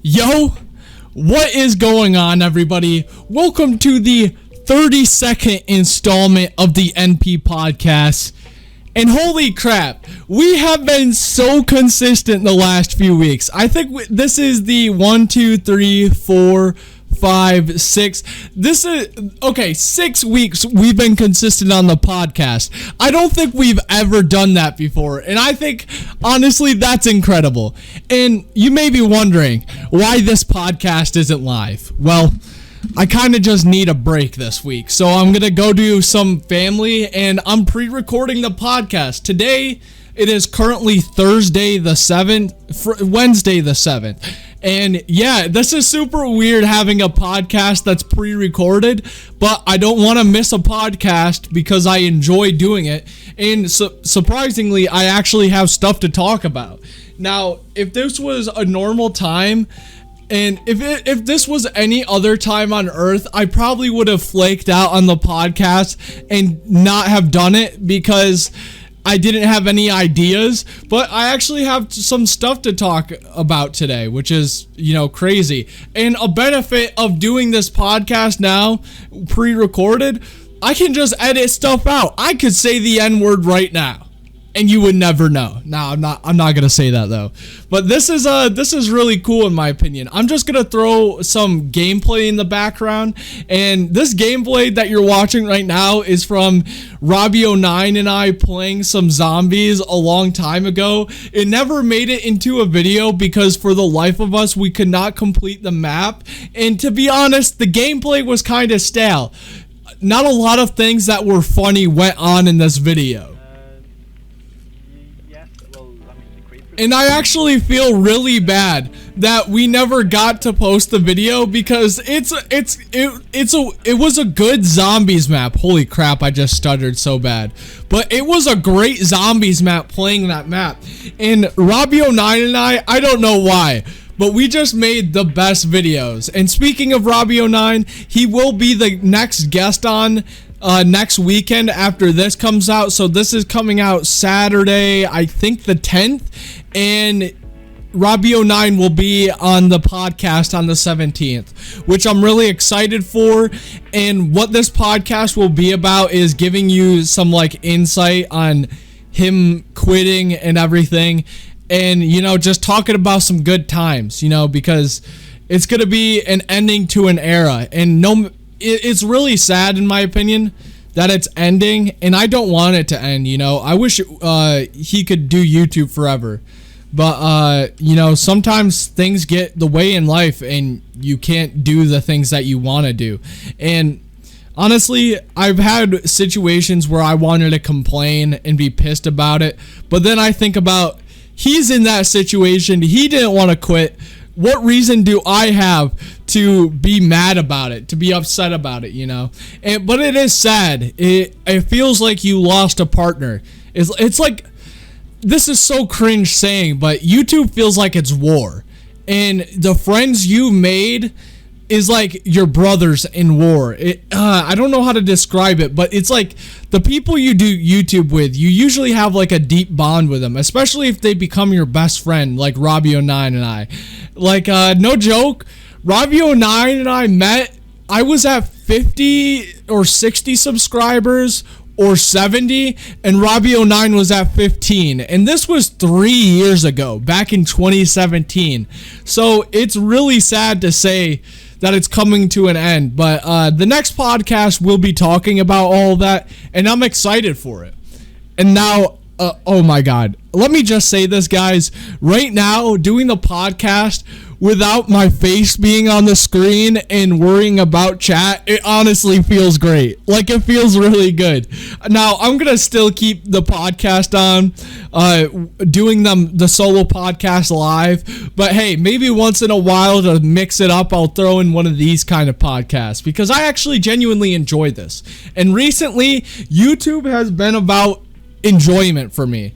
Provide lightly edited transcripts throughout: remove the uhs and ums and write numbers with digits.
Yo, what is going on, everybody? Welcome to the 32nd installment of the NP podcast. And holy crap, we have been so consistent the last few weeks. I think this is the 6 weeks we've been consistent on the podcast. I don't think we've ever done that before, and I think honestly that's incredible. And you may be wondering why this podcast isn't live. Well, I kind of just need a break this week, so I'm gonna go do some family, and I'm pre-recording the podcast today. It is currently Wednesday the 7th. And yeah, this is super weird having a podcast that's pre-recorded, but I don't want to miss a podcast because I enjoy doing it. And surprisingly, I actually have stuff to talk about. Now, if this was a normal time, and if this was any other time on Earth, I probably would have flaked out on the podcast and not have done it because I didn't have any ideas, but I actually have some stuff to talk about today, which is, crazy. And a benefit of doing this podcast now, pre-recorded, I can just edit stuff out. I could say the N-word right now, and you would never know. No, I'm not gonna say that though. But this is really cool in my opinion. I'm just gonna throw some gameplay in the background, and this gameplay that you're watching right now is from Robbie09 and I playing some zombies a long time ago. It never made it into a video because for the life of us we could not complete the map, and to be honest, the gameplay was kind of stale. Not a lot of things that were funny went on in this video. And I actually feel really bad that we never got to post the video because it was a good zombies map. Holy crap, I just stuttered so bad. But it was a great zombies map playing that map. And Robbie09 and I don't know why, but we just made the best videos. And speaking of Robbie09, he will be the next guest on next weekend after this comes out. So this is coming out Saturday, I think the 10th, and Robbie09 will be on the podcast on the 17th, which I'm really excited for. And what this podcast will be about is giving you some insight on him quitting and everything, and just talking about some good times, because it's gonna be an ending to an era. And it's really sad in my opinion that it's ending, and I don't want it to end. I wish he could do YouTube forever, but sometimes things get the way in life and you can't do the things that you want to do. And honestly, I've had situations where I wanted to complain and be pissed about it, but then I think about he's in that situation, he didn't want to quit. What reason do I have to be mad about it, to be upset about it, but it is sad. It feels like you lost a partner. It's like, this is so cringe saying, but YouTube feels like it's war, and the friends you made is like your brothers in war. I don't know how to describe it, but it's like the people you do YouTube with, you usually have a deep bond with them, especially if they become your best friend, like Robbie09 and I. No joke, Robbie09 and I met, I was at 50 or 60 subscribers or 70, and Robbie09 was at 15, and this was 3 years ago, back in 2017. So it's really sad to say that it's coming to an end, but the next podcast will be talking about all that, and I'm excited for it. And now, oh my god, let me just say this, guys. Right now, doing the podcast without my face being on the screen and worrying about chat, it honestly feels great. It feels really good. Now, I'm gonna still keep the podcast on, doing the solo podcast live, but hey, maybe once in a while to mix it up, I'll throw in one of these kind of podcasts because I actually genuinely enjoy this. And recently, YouTube has been about enjoyment for me.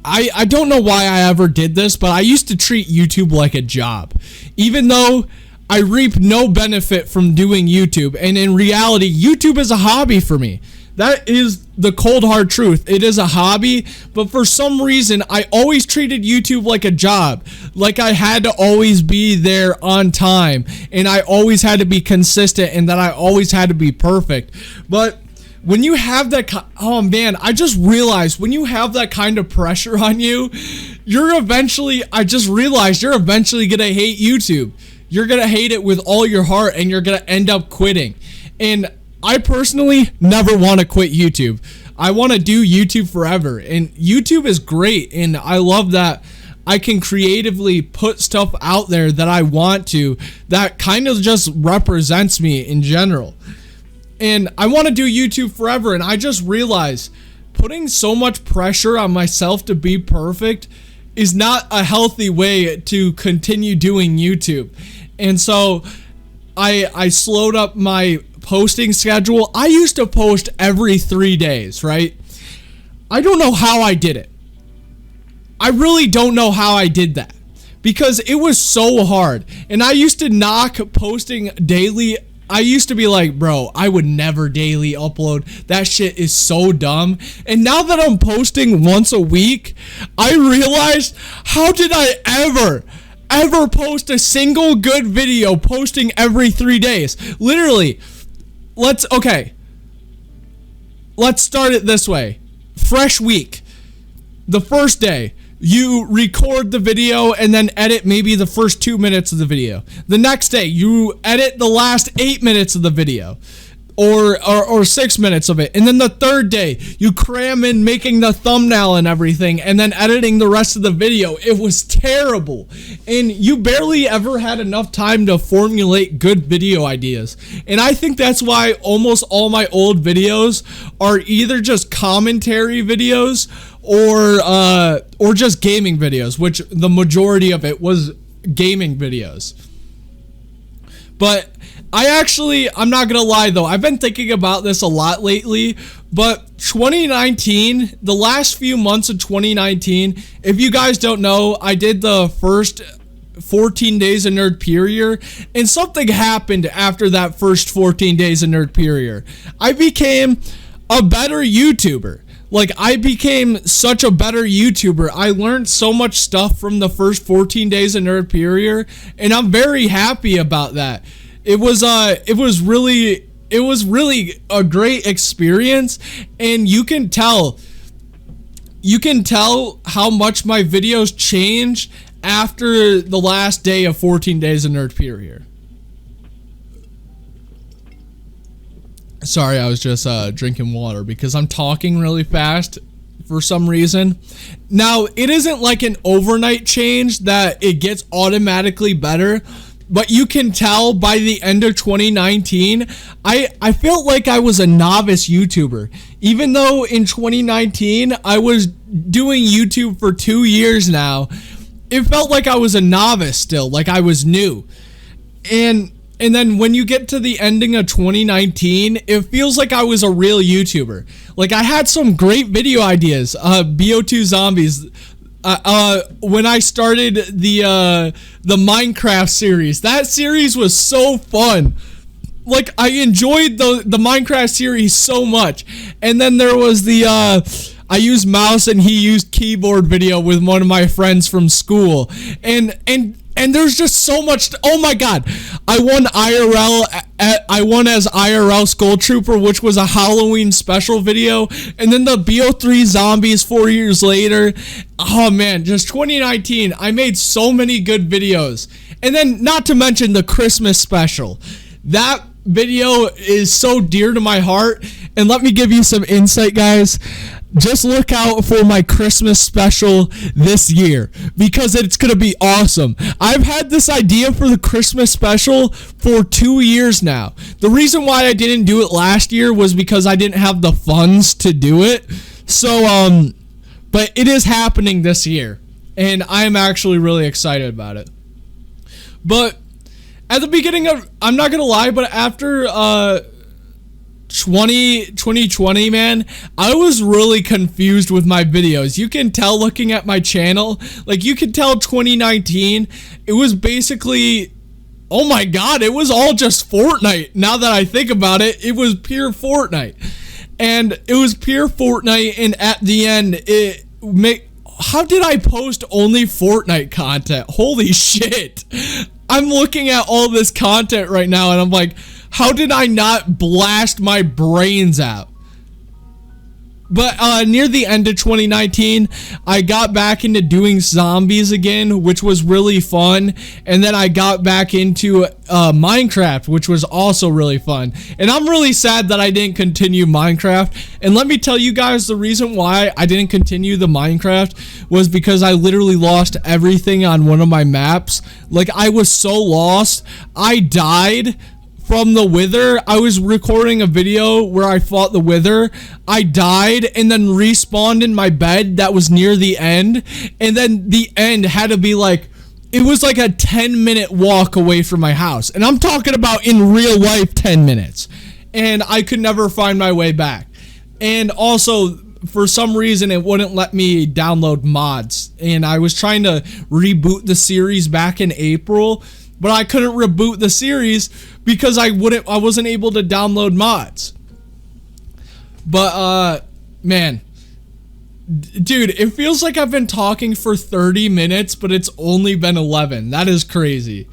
I don't know why I ever did this, but I used to treat YouTube like a job, even though I reap no benefit from doing YouTube. And in reality, YouTube is a hobby for me. That is the cold hard truth. It is a hobby, but for some reason, I always treated YouTube like a job. Like I had to always be there on time, and I always had to be consistent, and that I always had to be perfect. But when you have that, oh man, I just realized when you have that kind of pressure on you, I just realized you're eventually gonna hate YouTube. You're gonna hate it with all your heart, and you're gonna end up quitting. And I personally never want to quit YouTube. I want to do YouTube forever, and YouTube is great, and I love that I can creatively put stuff out there that I want to, that kind of just represents me in general. And I want to do YouTube forever, and I just realized putting so much pressure on myself to be perfect is not a healthy way to continue doing YouTube. And so I slowed up my posting schedule. I used to post every 3 days, right? I don't know how I did it. I really don't know how I did that, because it was so hard. And I used to knock posting daily. I used to be like, bro, I would never daily upload. That shit is so dumb. And now that I'm posting once a week, I realized, how did I ever post a single good video posting every 3 days? Literally, let's start it this way. Fresh week. The first day, you record the video and then edit maybe the first 2 minutes of the video. The next day, you edit the last 8 minutes of the video. Or 6 minutes of it. And then the third day, you cram in making the thumbnail and everything, and then editing the rest of the video. It was terrible. And you barely ever had enough time to formulate good video ideas. And I think that's why almost all my old videos are either just commentary videos or just gaming videos, which the majority of it was gaming videos. But I'm not gonna lie though, I've been thinking about this a lot lately, but 2019, the last few months of 2019, if you guys don't know, I did the first 14 days of Nerdperiod, and something happened after that first 14 days of Nerdperiod. I became a better YouTuber. Like, I became such a better YouTuber. I learned so much stuff from the first 14 days of Nerdperiod, and I'm very happy about that. It was really a great experience, and you can tell how much my videos changed after the last day of 14 days of Nerdperiod. Sorry, I was just drinking water because I'm talking really fast for some reason. Now, it isn't like an overnight change that it gets automatically better, but you can tell by the end of 2019, I felt like I was a novice YouTuber. Even though in 2019, I was doing YouTube for 2 years now, it felt like I was a novice still, like I was new. And then when you get to the ending of 2019, it feels like I was a real YouTuber. Like, I had some great video ideas. BO2 Zombies. When I started the Minecraft series, that series was so fun. Like, I enjoyed the Minecraft series so much. And then there was the I used mouse and he used keyboard video with one of my friends from school. And there's just so much. Oh my god, I won as IRL Skull Trooper, which was a Halloween special video. And then the BO3 Zombies 4 years later. Oh man, just 2019, I made so many good videos. And then, not to mention the Christmas special. That video is so dear to my heart. And let me give you some insight, guys. Just look out for my Christmas special this year, because it's going to be awesome. I've had this idea for the Christmas special for 2 years now. The reason why I didn't do it last year was because I didn't have the funds to do it. So, but it is happening this year, and I'm actually really excited about it. But at the beginning of, I'm not going to lie, but after 2020, man, I was really confused with my videos. You can tell looking at my channel, like, you can tell 2019, it was basically, oh my god, it was all just Fortnite. Now that I think about it, it was pure Fortnite. and it was pure Fortnite, and at the end, how did I post only Fortnite content? Holy shit. I'm looking at all this content right now, and I'm like, how did I not blast my brains out? But near the end of 2019, I got back into doing zombies again, which was really fun. And then I got back into Minecraft, which was also really fun. And I'm really sad that I didn't continue Minecraft. And let me tell you guys, the reason why I didn't continue the Minecraft was because I literally lost everything on one of my maps. Like, I was so lost. I died from the Wither. I was recording a video where I fought the Wither. I died and then respawned in my bed that was near the end. And then the end had to be like, it was like a 10-minute walk away from my house. And I'm talking about in real life 10 minutes. And I could never find my way back. And also, for some reason, it wouldn't let me download mods. And I was trying to reboot the series back in April, but I couldn't reboot the series because I wasn't able to download mods. But man, dude, it feels like I've been talking for 30 minutes, but it's only been 11. That is crazy.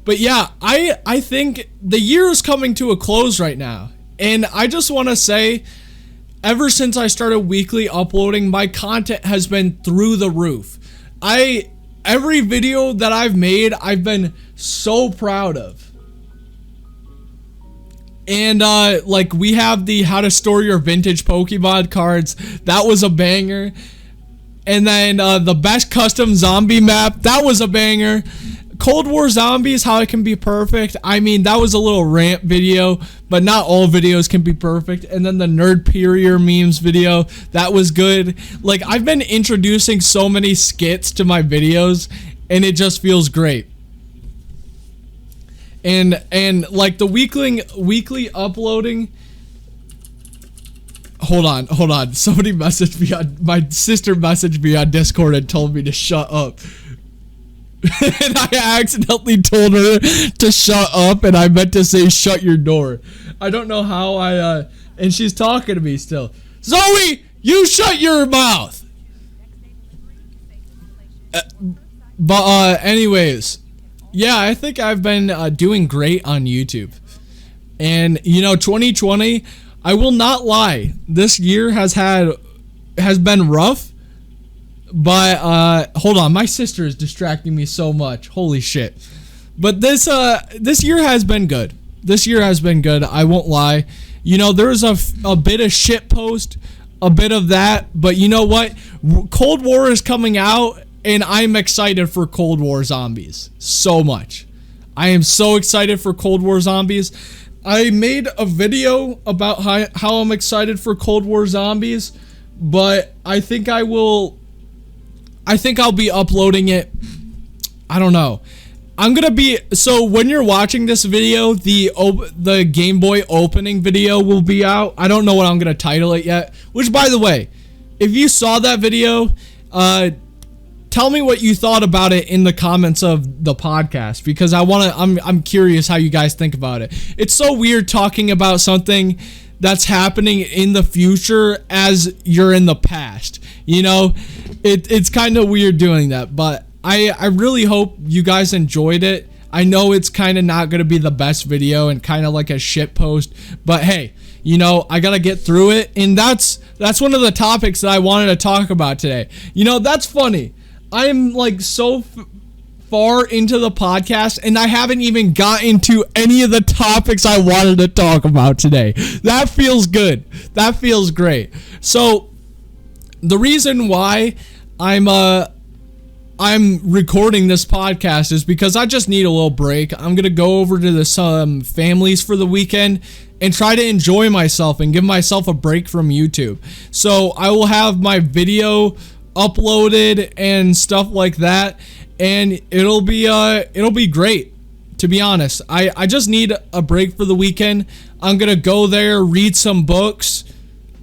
But yeah, I think the year is coming to a close right now. And I just want to say, ever since I started weekly uploading, my content has been through the roof. Every video that I've made, I've been so proud of. And like, we have the how to store your vintage Pokemon cards. That was a banger. And then the best custom zombie map. That was a banger. Cold War Zombies, how it can be perfect. I mean, that was a little rant video, but not all videos can be perfect. And then the Nerdperior memes video, that was good. Like, I've been introducing so many skits to my videos, and it just feels great. And like the weekly uploading. Hold on. Somebody messaged me on, my sister messaged me on Discord and told me to shut up. And I accidentally told her to shut up, and I meant to say shut your door. I don't know how and she's talking to me still. Zoe, you shut your mouth. But anyways, yeah, I think I've been doing great on YouTube. And you know, 2020, I will not lie, this year has been rough. But hold on, my sister is distracting me so much. Holy shit. But this year has been good. This year has been good, I won't lie. You know, there's a bit of shit post, a bit of that, but you know what? Cold War is coming out, and I'm excited for Cold War Zombies so much. I am so excited for Cold War Zombies. I made a video about how I'm excited for Cold War Zombies, but I think I'll be uploading it. I don't know. So when you're watching this video, the Game Boy opening video will be out. I don't know what I'm gonna title it yet. Which, by the way, if you saw that video, tell me what you thought about it in the comments of the podcast, because I'm curious how you guys think about it. It's so weird talking about something that's happening in the future as you're in the past. You know, it's kind of weird doing that, but I really hope you guys enjoyed it. I know it's kind of not going to be the best video and kind of like a shit post, but hey, you know, I got to get through it. And that's one of the topics that I wanted to talk about today. You know, that's funny. I'm like so far into the podcast, and I haven't even got into any of the topics I wanted to talk about today. That feels good. That feels great. So the reason why I'm recording this podcast is because I just need a little break. I'm gonna go over to some families for the weekend and try to enjoy myself and give myself a break from YouTube. So I will have my video uploaded and stuff like that, and it'll be great. To be honest, I just need a break for the weekend. I'm gonna go there, read some books,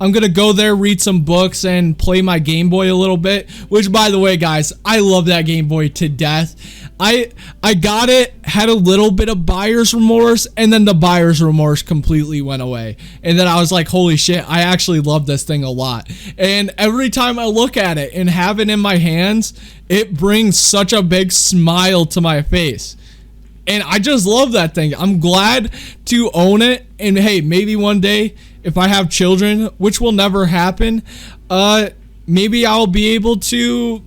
I'm gonna go there, read some books, and play my Game Boy a little bit, which, by the way, guys, I love that Game Boy to death. I got it, had a little bit of buyer's remorse, and then the buyer's remorse completely went away. And then I was like, holy shit, I actually love this thing a lot. And every time I look at it and have it in my hands, it brings such a big smile to my face. And I just love that thing. I'm glad to own it. And hey, maybe one day, if I have children, which will never happen, maybe I'll be able to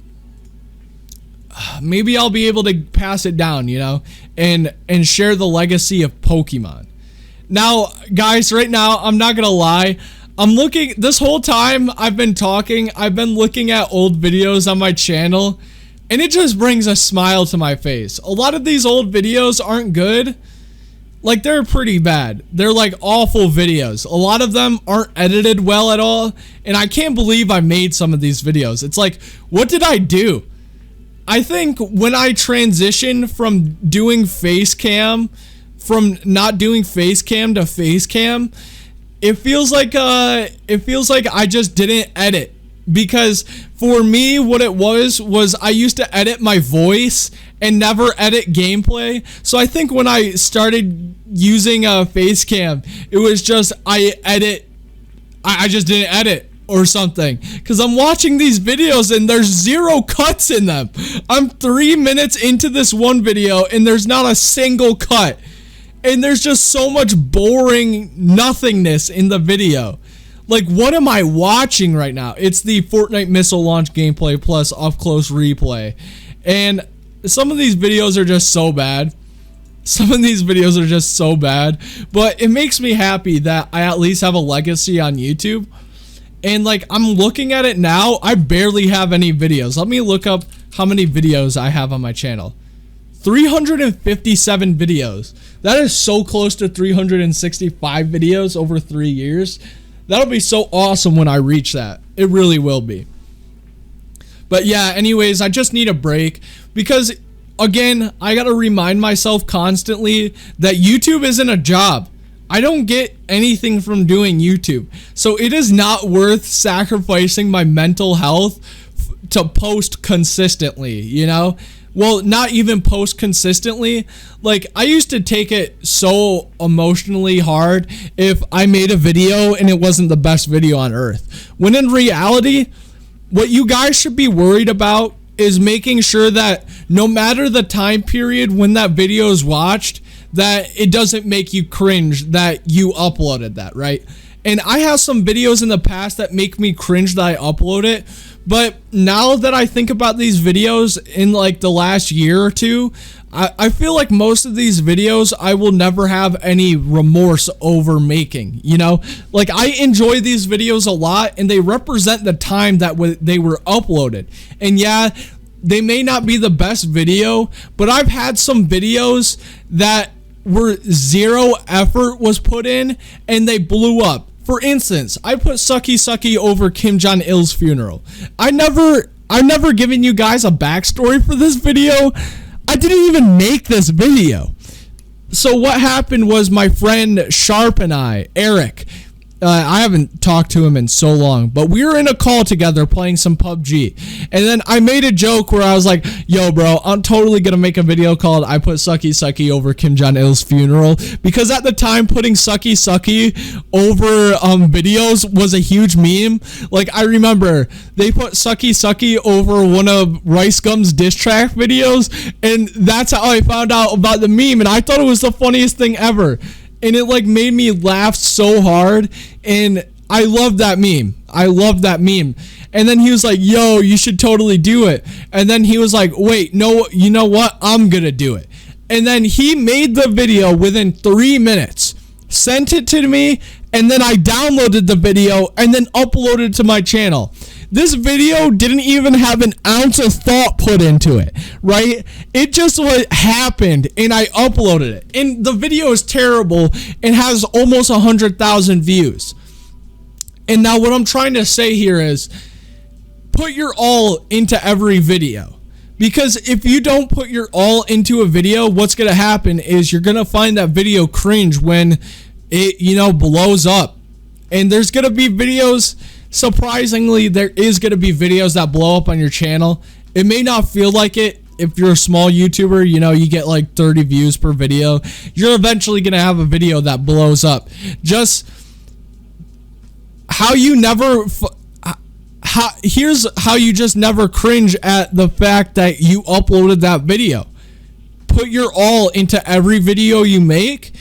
pass it down, you know, and share the legacy of Pokemon. Now, guys, right now, I'm not gonna lie, I'm looking, this whole time I've been talking, I've been looking at old videos on my channel, and it just brings a smile to my face. A lot of these old videos aren't good. Like, they're pretty bad. They're like awful videos. A lot of them aren't edited well at all, and I can't believe I made some of these videos. It's like, what did I do? I think when I transitioned from doing face cam, from not doing face cam to face cam, it feels like I just didn't edit. Because for me, what it was I used to edit my voice and never edit gameplay. So I think when I started using a face cam, it was just I just didn't edit or something. Because I'm watching these videos and there's 0 cuts in them. I'm 3 minutes into this one video and there's not a single cut. And there's just so much boring nothingness in the video. Like, what am I watching right now? It's the Fortnite missile launch gameplay plus up close replay. And some of these videos are just so bad. Some of these videos are just so bad. But it makes me happy that I at least have a legacy on YouTube. And like, I'm looking at it now, I barely have any videos. Let me look up how many videos I have on my channel. 357 videos. That is so close to 365 videos over 3 years. That'll be so awesome when I reach that. It really will be. But yeah, anyways, I just need a break because, again, I gotta remind myself constantly that YouTube isn't a job. I don't get anything from doing YouTube. So it is not worth sacrificing my mental health to post consistently, you know? Well, not even post consistently. Like, I used to take it so emotionally hard if I made a video and it wasn't the best video on earth. When in reality, what you guys should be worried about is making sure that no matter the time period when that video is watched, that it doesn't make you cringe that you uploaded that, right? And I have some videos in the past that make me cringe that I upload it. But now that I think about these videos in like the last year or two, I feel like most of these videos I will never have any remorse over making, you know? Like, I enjoy these videos a lot and they represent the time that they were uploaded. And yeah, they may not be the best video, but I've had some videos that were 0 effort was put in and they blew up. For instance, I put Sucky Sucky over Kim Jong-il's funeral. I never given you guys a backstory for this video. I didn't even make this video. So what happened was my friend Sharp and I, Eric, I haven't talked to him in so long, but we were in a call together playing some PUBG. And then I made a joke where I was like, yo, bro, I'm totally going to make a video called I put Sucky Sucky over Kim Jong-il's funeral. Because at the time, putting Sucky Sucky over videos was a huge meme. Like, I remember they put Sucky Sucky over one of Rice Gum's diss track videos. And that's how I found out about the meme. And I thought it was the funniest thing ever. And it like made me laugh so hard, and I love that meme. I love that meme. And then he was like, yo, you should totally do it. And then he was like, wait, no, you know what? I'm gonna do it. And then he made the video within 3 minutes, sent it to me, and then I downloaded the video and then uploaded it to my channel. This video didn't even have an ounce of thought put into it, right? It just what happened, and I uploaded it. And the video is terrible and has almost 100,000 views. And now what I'm trying to say here is, put your all into every video. Because if you don't put your all into a video, what's going to happen is you're going to find that video cringe when it, you know, blows up. And there's gonna be videos, surprisingly, there is gonna be videos that blow up on your channel. It may not feel like it if you're a small YouTuber, you know, you get like 30 views per video. You're eventually gonna have a video that blows up. Just how you never, here's how you just never cringe at the fact that you uploaded that video. Put your all into every video you make,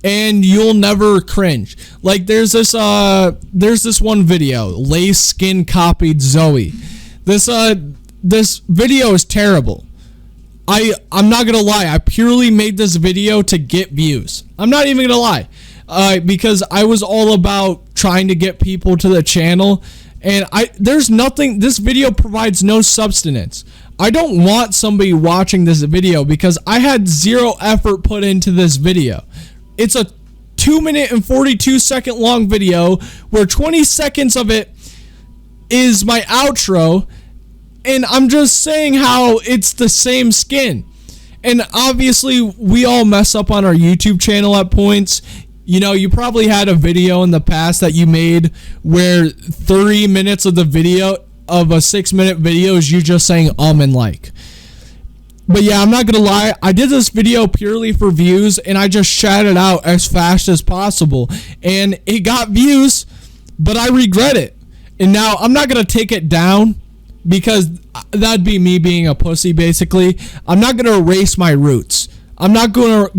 and you'll never cringe. Like there's this one video, Lace Skin copied Zoe. This video is terrible. I'm not gonna lie, I purely made this video to get views. I'm not even gonna lie. Because I was all about trying to get people to the channel, and there's nothing, this video provides no substance. I don't want somebody watching this video because I had zero effort put into this video. It's a 2-minute and 42-second long video where 20 seconds of it is my outro, and I'm just saying how it's the same skin. And obviously, we all mess up on our YouTube channel at points. You know, you probably had a video in the past that you made where 30 minutes of the video, of a 6-minute video, is you just saying and like. But yeah, I'm not gonna lie, I did this video purely for views, and I just shouted out as fast as possible, and it got views, but I regret it. And now I'm not gonna take it down, because that'd be me being a pussy, basically. I'm not gonna erase my roots. I'm not gonna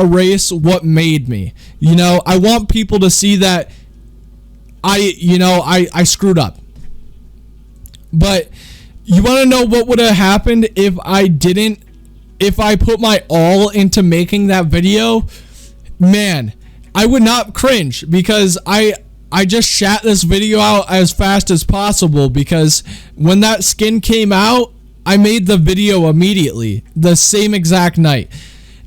erase what made me. You know, I want people to see that I screwed up. But you want to know what would have happened if I put my all into making that video? Man, I would not cringe, because I just shat this video out as fast as possible, because when that skin came out, I made the video immediately, the same exact night.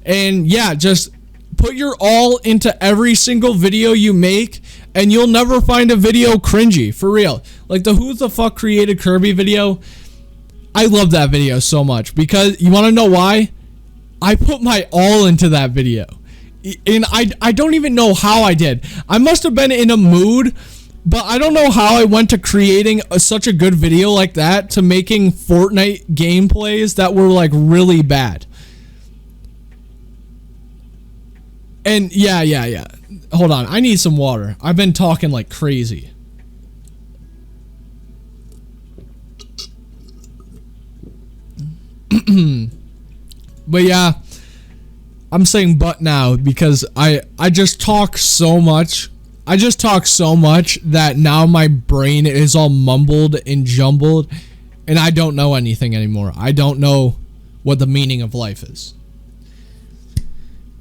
And yeah, just put your all into every single video you make, and you'll never find a video cringy, for real. Like the Who the Fuck Created Kirby video, I love that video so much, because you want to know why? I put my all into that video. And I don't even know how I did. I must have been in a mood, but I don't know how I went to creating such a good video like that to making Fortnite gameplays that were like really bad. And yeah. Hold on, I need some water. I've been talking like crazy. But yeah, I'm saying but now because I just talk so much. I just talk so much that now my brain is all mumbled and jumbled, and I don't know anything anymore. I don't know what the meaning of life is.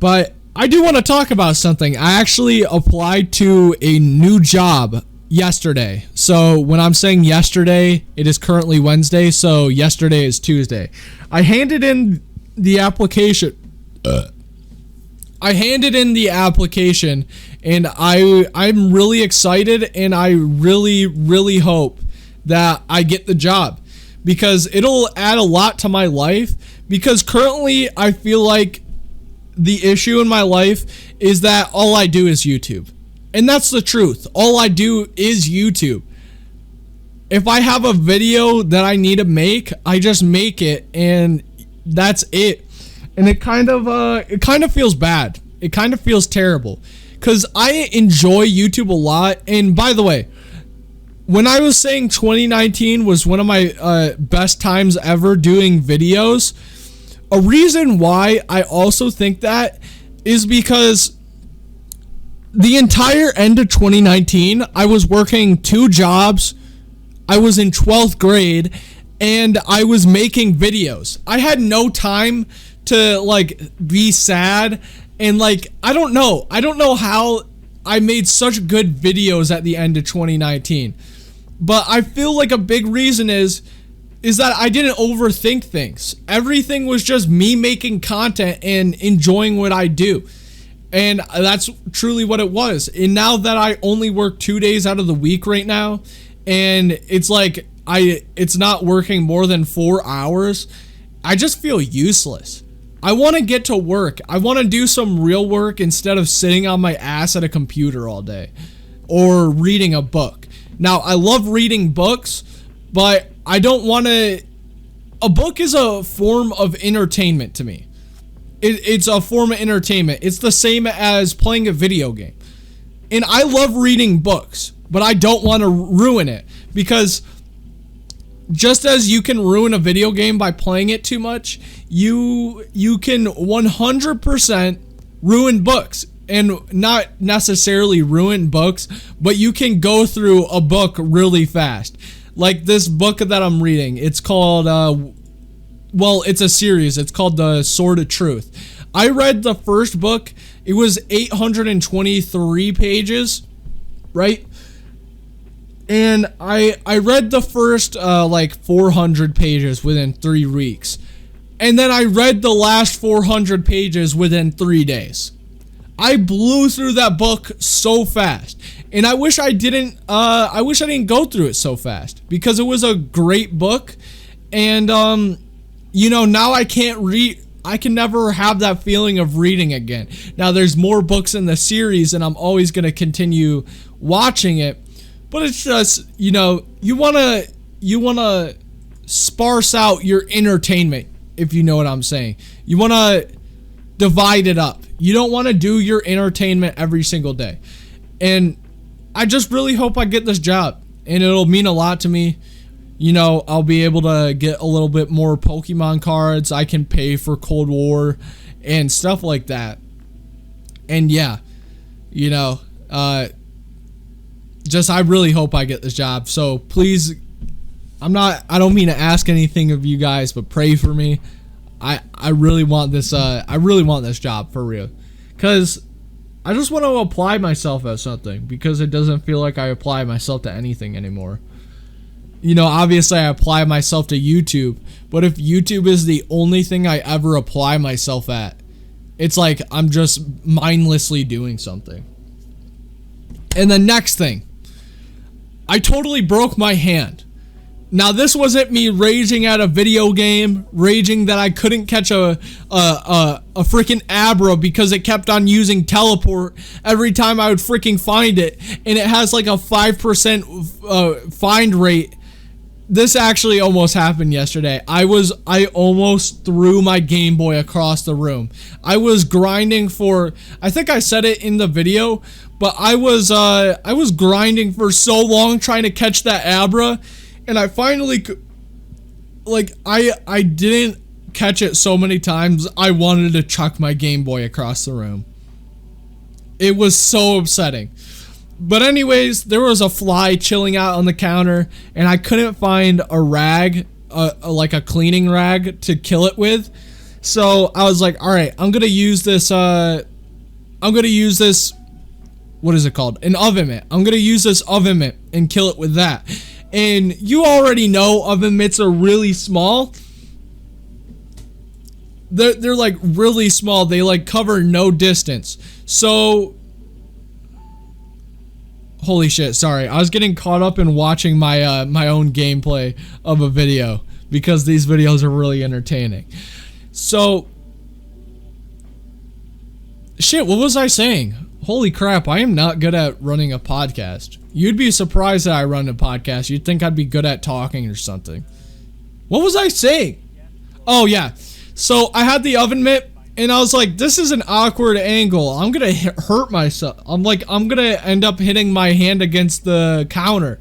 But I do want to talk about something. I actually applied to a new job yesterday. So when I'm saying yesterday, it is currently Wednesday, so yesterday is Tuesday. I handed in the application. And I'm really excited, and I really hope that I get the job, because it'll add a lot to my life, because currently I feel like the issue in my life is that all I do is YouTube. And that's the truth. All I do is YouTube. If I have a video that I need to make, I just make it, and that's it. And it kind of feels bad. It kind of feels terrible, because I enjoy YouTube a lot. And by the way, when I was saying 2019 was one of my best times ever doing videos, a reason why I also think that is because the entire end of 2019, I was working 2 jobs, I was in 12th grade, and I was making videos. I had no time to like be sad, and like I don't know how I made such good videos at the end of 2019. But I feel like a big reason is that I didn't overthink things. Everything was just me making content and enjoying what I do. And that's truly what it was. And now that I only work 2 days out of the week right now, and it's like it's not working more than 4 hours, I just feel useless. I want to get to work. I want to do some real work instead of sitting on my ass at a computer all day. or reading a book. Now, I love reading books, but I don't want to... A book is a form of entertainment to me. It's a form of entertainment. It's the same as playing a video game. And I love reading books, but I don't want to ruin it. Because just as you can ruin a video game by playing it too much, you can 100% ruin books. And not necessarily ruin books, but you can go through a book really fast. Like this book that I'm reading, it's called, well, it's a series. It's called The Sword of Truth. I read the first book. It was 823 pages, right? And I read the first, like 400 pages within 3 weeks. And then I read the last 400 pages within 3 days. I blew through that book so fast, and I wish I didn't go through it so fast, because it was a great book. And you know, now I can't read. I can never have that feeling of reading again. Now there's more books in the series, and I'm always going to continue watching it, but it's just, you know, you want to sparse out your entertainment, if you know what I'm saying. You want to divide it up. You don't want to do your entertainment every single day. And I just really hope I get this job, and it'll mean a lot to me. You know, I'll be able to get a little bit more Pokemon cards. I can pay for Cold War and stuff like that. And yeah, you know, just I really hope I get this job. So please, I don't mean to ask anything of you guys, but pray for me. I really want this job for real, because I just want to apply myself at something, because it doesn't feel like I apply myself to anything anymore. You know, obviously I apply myself to YouTube, but if YouTube is the only thing I ever apply myself at, it's like I'm just mindlessly doing something. And the next thing, I totally broke my hand. Now, this wasn't me raging at a video game, raging that I couldn't catch a freaking Abra because it kept on using teleport every time I would freaking find it, and it has like a 5% find rate. This actually almost happened yesterday. I almost threw my Game Boy across the room. I was grinding for, I think I said it in the video, but I was grinding for so long trying to catch that Abra. And I finally, like, I didn't catch it so many times, I wanted to chuck my Game Boy across the room. It was so upsetting. But anyways, there was a fly chilling out on the counter, and I couldn't find a rag, like a cleaning rag to kill it with. So I was like, alright, I'm gonna use this, what is it called? An oven mitt. I'm gonna use this oven mitt and kill it with that. And you already know oven mitts are really small. They're like really small. They like cover no distance. So, holy shit, sorry. I was getting caught up in watching my my own gameplay of a video, because these videos are really entertaining. So, shit, what was I saying? Holy crap, I am not good at running a podcast. You'd be surprised that I run a podcast. You'd think I'd be good at talking or something. What was I saying? Oh, yeah. So I had the oven mitt, and I was like, this is an awkward angle. I'm going to hurt myself. I'm going to end up hitting my hand against the counter.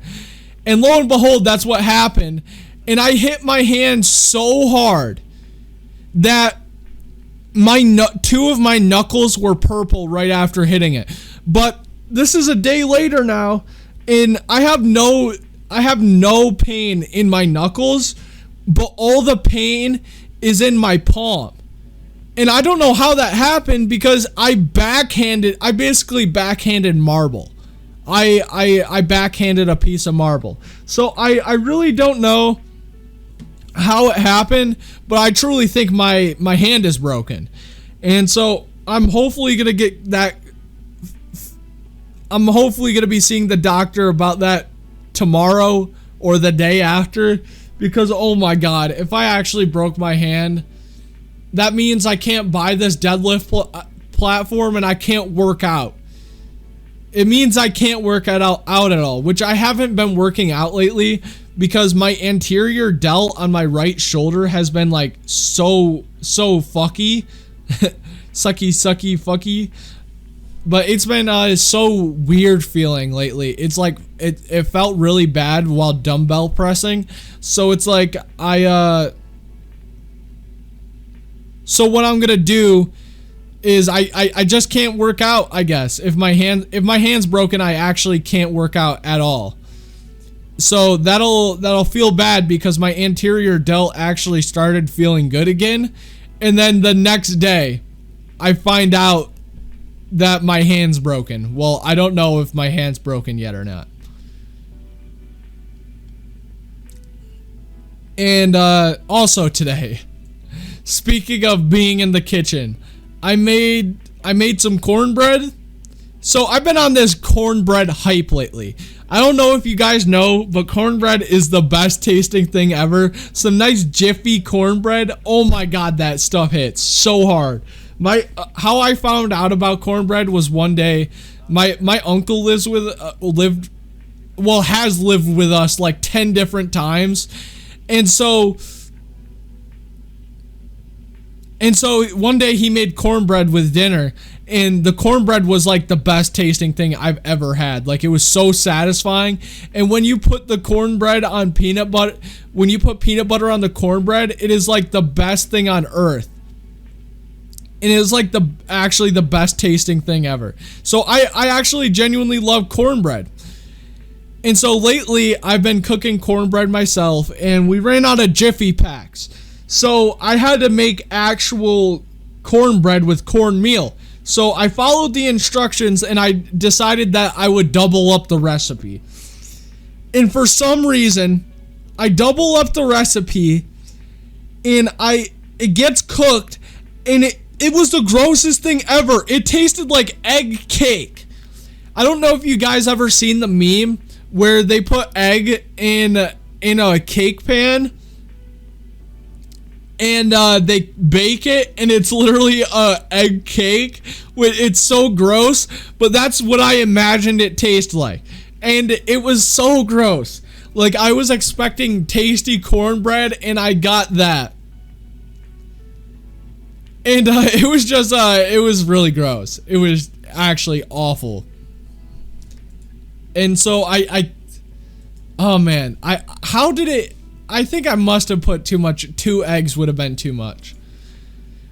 And lo and behold, that's what happened. And I hit my hand so hard that two of my knuckles were purple right after hitting it. But this is a day later now, and I have no pain in my knuckles, but all the pain is in my palm. And I don't know how that happened, because I basically backhanded marble. I backhanded a piece of marble. So I really don't know how it happened, but I truly think my hand is broken. And so I'm hopefully going to get that. I'm hopefully going to be seeing the doctor about that tomorrow or the day after, because oh my god, if I actually broke my hand, that means I can't buy this deadlift platform, and I can't work out. it means I can't work out at all, which I haven't been working out lately because my anterior delt on my right shoulder has been like so fucky. sucky fucky. But it's been so weird feeling lately. It's like it felt really bad while dumbbell pressing. So it's like so what I'm gonna do is I just can't work out, I guess. If my hand's broken, I actually can't work out at all. So that'll feel bad because my anterior delt actually started feeling good again, and then the next day I find out that my hand's broken. Well, I don't know if my hand's broken yet or not. And also today, speaking of being in the kitchen, I made some cornbread. So I've been on this cornbread hype lately. I don't know if you guys know, but cornbread is the best tasting thing ever. Some nice Jiffy cornbread. Oh my god, that stuff hits so hard. How I found out about cornbread was one day my uncle has lived with us like 10 different times. And so one day he made cornbread with dinner, and the cornbread was like the best tasting thing I've ever had. Like, it was so satisfying. And when you put the cornbread on peanut butter, when you put peanut butter on the cornbread, it is like the best thing on earth. And it was like actually the best tasting thing ever. So I actually genuinely love cornbread. And so lately I've been cooking cornbread myself, and we ran out of Jiffy packs. So I had to make actual cornbread with cornmeal. So I followed the instructions, and I decided that I would double up the recipe. And for some reason, I double up the recipe, and it gets cooked, and it was the grossest thing ever. It tasted like egg cake. I don't know if you guys ever seen the meme where they put egg in a cake pan, and they bake it, and it's literally a egg cake. It's so gross, but that's what I imagined it tasted like, and it was so gross. Like, I was expecting tasty cornbread, and I got that, and it was just it was really gross. It was actually awful. And so oh man, I think I must have put too much. 2 eggs would have been too much.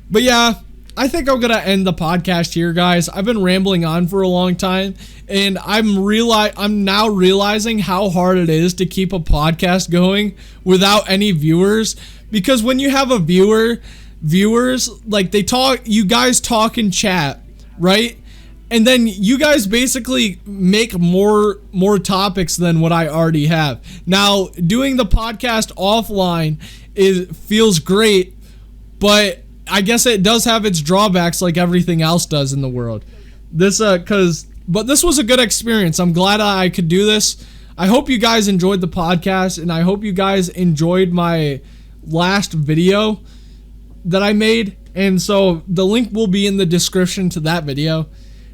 But yeah, I think I'm gonna end the podcast here, guys. I've been rambling on for a long time, and I'm now realizing how hard it is to keep a podcast going without any viewers. Because when you have a viewers, like, you guys talk in chat, right? And then you guys basically make more topics than what I already have. Now, doing the podcast offline feels great, but I guess it does have its drawbacks like everything else does in the world. But this was a good experience. I'm glad I could do this. I hope you guys enjoyed the podcast, and I hope you guys enjoyed my last video that I made. And so the link will be in the description to that video.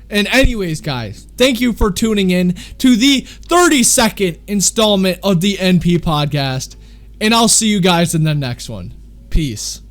And anyways, guys, thank you for tuning in to the 32nd installment of the NP podcast. And I'll see you guys in the next one. Peace.